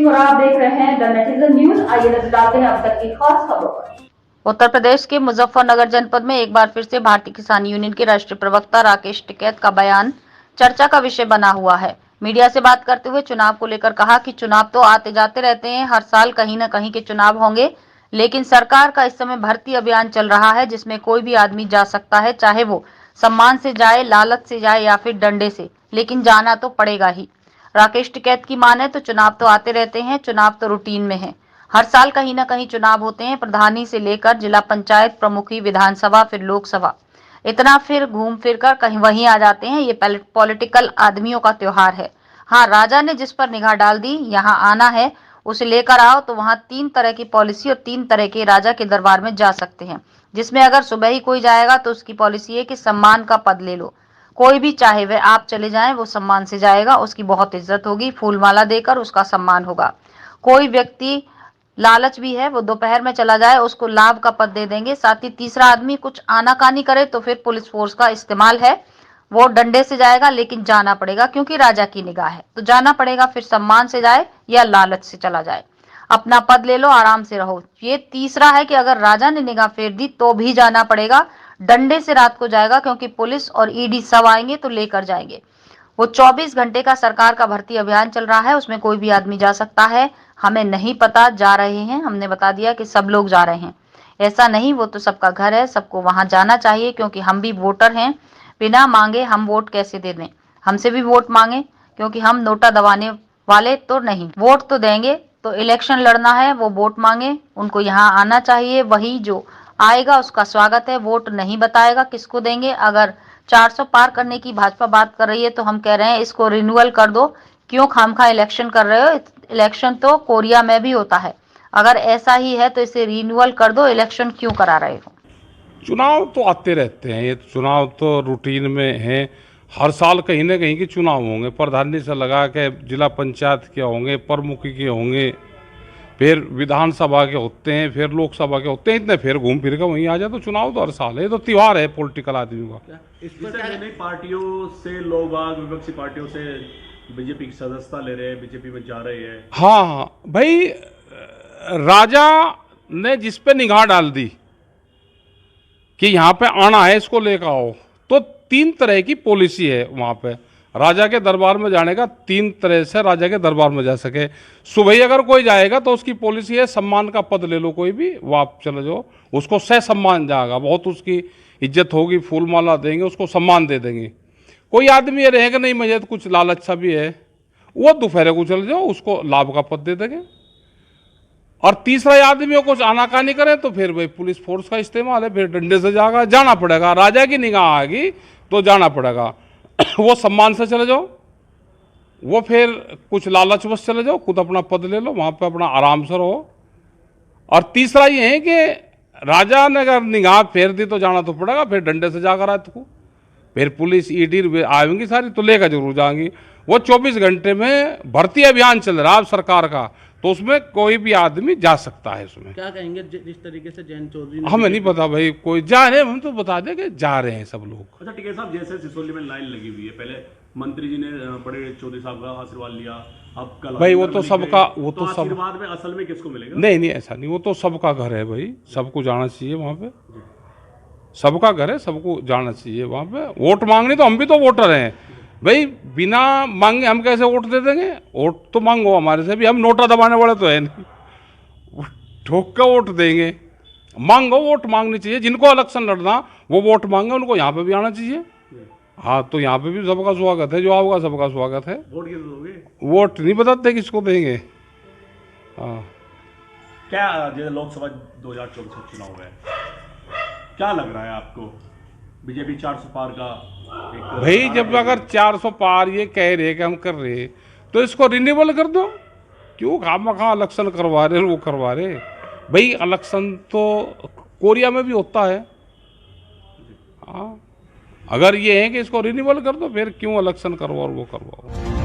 और आप देख रहे हैं द नेटिजन न्यूज। आइए नजर डालते हैं अब तक की खास खबरों पर। उत्तर प्रदेश के मुजफ्फरनगर जनपद में एक बार फिर से भारतीय किसान यूनियन के राष्ट्रीय प्रवक्ता राकेश टिकैत का बयान चर्चा का विषय बना हुआ है। मीडिया से बात करते हुए चुनाव को लेकर कहा कि चुनाव तो आते जाते रहते हैं, हर साल कहीं न कहीं के चुनाव होंगे, लेकिन सरकार का इस समय भर्ती अभियान चल रहा है जिसमें कोई भी आदमी जा सकता है, चाहे वो सम्मान से जाए, लालच से जाए या फिर डंडे से, लेकिन जाना तो पड़ेगा ही। राकेश टिकैत की माने तो चुनाव तो आते रहते हैं, चुनाव तो रूटीन में है, हर साल कहीं ना कहीं चुनाव होते हैं, प्रधानी से लेकर जिला पंचायत प्रमुखी, विधानसभा, फिर लोकसभा, इतना फिर घूम फिर कर कहीं वहीं आ जाते हैं। ये पॉलिटिकल आदमियों का त्योहार है। हाँ, राजा ने जिस पर निगाह डाल दी, यहाँ आना है उसे लेकर आओ, तो वहाँ 3 तरह की पॉलिसी और 3 तरह के राजा के दरबार में जा सकते हैं, जिसमें अगर सुबह ही कोई जाएगा तो उसकी पॉलिसी है कि सम्मान का पद ले लो। कोई भी चाहे वह आप चले जाएं, वो सम्मान से जाएगा, उसकी बहुत इज्जत होगी, फूल माला देकर उसका सम्मान होगा। कोई व्यक्ति लालच भी है, वो दोपहर में चला जाए, उसको लाभ का पद दे देंगे। साथ ही तीसरा आदमी कुछ आनाकानी करे तो फिर पुलिस फोर्स का इस्तेमाल है, वो डंडे से जाएगा लेकिन जाना पड़ेगा, क्योंकि राजा की निगाह है तो जाना पड़ेगा। फिर सम्मान से जाए या लालच से चला जाए, अपना पद ले लो, आराम से रहो। ये तीसरा है कि अगर राजा ने निगाह फेर दी तो भी जाना पड़ेगा, डंडे से रात को जाएगा, क्योंकि पुलिस और ईडी सब आएंगे तो लेकर जाएंगे। वो 24 घंटे का सरकार का भर्ती अभियान चल रहा है, उसमें कोई भी आदमी जा सकता है। हमें नहीं पता जा रहे हैं, हमने बता दिया कि सब लोग जा रहे हैं, ऐसा नहीं, वो तो सबका घर है, सबको वहां जाना चाहिए, क्योंकि हम भी वोटर हैं। बिना मांगे हम वोट कैसे दे दें, हमसे भी वोट मांगे, क्योंकि हम नोटा दबाने वाले तो नहीं। वोट तो देंगे, तो इलेक्शन लड़ना है, वो वोट मांगे, उनको यहाँ आना चाहिए, वही जो आएगा उसका स्वागत है। वोट नहीं बताएगा किसको देंगे। अगर 400 पार करने की भाजपा बात कर रही है तो हम कह रहे हैं इसको रिन्यूअल कर दो, क्यों खामखा इलेक्शन कर रहे हो? इलेक्शन तो कोरिया में भी होता है, अगर ऐसा ही है तो इसे रिन्यूअल कर दो, इलेक्शन क्यों करा रहे हो? चुनाव तो आते रहते हैं, ये चुनाव तो रूटीन में है, हर साल कहीं ना कहीं के चुनाव होंगे। प्रधानी से लगा के जिला पंचायत के होंगे, प्रमुखी के होंगे, फिर विधानसभा के होते हैं, फिर लोकसभा के होते हैं, इतने फिर घूम फिर के वहीं आ जाए। तो चुनाव तो हर साल है, ये तो त्यौहार है पॉलिटिकल आदमियों का। इस पर नई पार्टियों से लोग विपक्षी पार्टियों से बीजेपी की सदस्यता ले रहे हैं, बीजेपी में जा रहे हैं। हाँ भाई, राजा ने जिस पे निगाह डाल दी कि यहाँ पे आना है, इसको लेकर आओ, तो 3 तरह की पॉलिसी है वहाँ पे। राजा के दरबार में जाने का 3 तरह से राजा के दरबार में जा सके। सुबह ही अगर कोई जाएगा तो उसकी पॉलिसी है सम्मान का पद ले लो, कोई भी वो आप चले जाओ, उसको सह सम्मान जाएगा, बहुत उसकी इज्जत होगी, फूल माला देंगे, उसको सम्मान दे देंगे। कोई आदमी ये रहेगा नहीं मुझे तो कुछ लालच सा भी है, वो दोपहर को चले जाओ, उसको लाभ का पद दे देंगे। और तीसरा आदमी को कुछ आनाकानी करे तो फिर भाई पुलिस फोर्स का इस्तेमाल है, फिर डंडे से जाना पड़ेगा। राजा की निगाह आएगी तो जाना पड़ेगा। वो सम्मान से चले जाओ, वो फिर कुछ लालच बस चले जाओ, खुद अपना पद ले लो, वहाँ पे अपना आराम से रहो। और तीसरा ये है कि राजा ने अगर निगाह फेर दी तो जाना तो पड़ेगा, फिर डंडे से जाकर आए तो फिर पुलिस ईडी आएंगी सारी तो लेकर जरूर जाएंगी। वो 24 घंटे में भर्ती अभियान चल रहा है सरकार का, तो उसमें कोई भी आदमी जा सकता है। उसमें क्या कहेंगे जिस तरीके से जयंत चौधरी, हमें नहीं पता भाई, कोई जा रहे हैं, हम तो बता दें कि जा रहे हैं सब लोग। अच्छा टिकैत साहब, जैसे सिसोली में लाइन लगी हुई है, पहले मंत्री जी ने बड़े चौधरी साहब का आशीर्वाद लिया, अब कल भाई वो तो सबका, वो तो सब आशीर्वाद में असल में किसको मिलेगा? नहीं नहीं, ऐसा नहीं, वो तो सबका घर है भाई, सबको जाना चाहिए वहाँ पे, सबका घर है, सबको जाना चाहिए वहाँ पे। वोट मांगनी तो हम भी तो वोटर हैं भाई, बिना मांगे हम कैसे वोट दे देंगे? वोट तो मांगो हमारे से भी, हम नोटा दबाने वाले तो है नहीं, ठोक कर वोट देंगे। मांगो, वोट मांगनी चाहिए, जिनको इलेक्शन लड़ना वो वोट मांगे, उनको यहाँ पे भी आना चाहिए। हाँ, तो यहाँ पे भी सबका स्वागत है, जो आओगा सबका स्वागत है। वोट किसको दोगे? वोट नहीं बताते किसको देंगे। हाँ, क्या जैसे लोकसभा 2024 चुनाव है, क्या लग रहा है आपको? बीजेपी 400 पार का भाई, जब अगर 400 पार ये कह रहे कि हम कर रहे, तो इसको रिन्यूअल कर दो, क्यों खामखा इलेक्शन करवा रहे, वो करवा रहे भाई। इलेक्शन तो कोरिया में भी होता है। हाँ, अगर ये है कि इसको रिन्यूअल कर दो, फिर क्यों इलेक्शन करवाओ और वो करवाओ।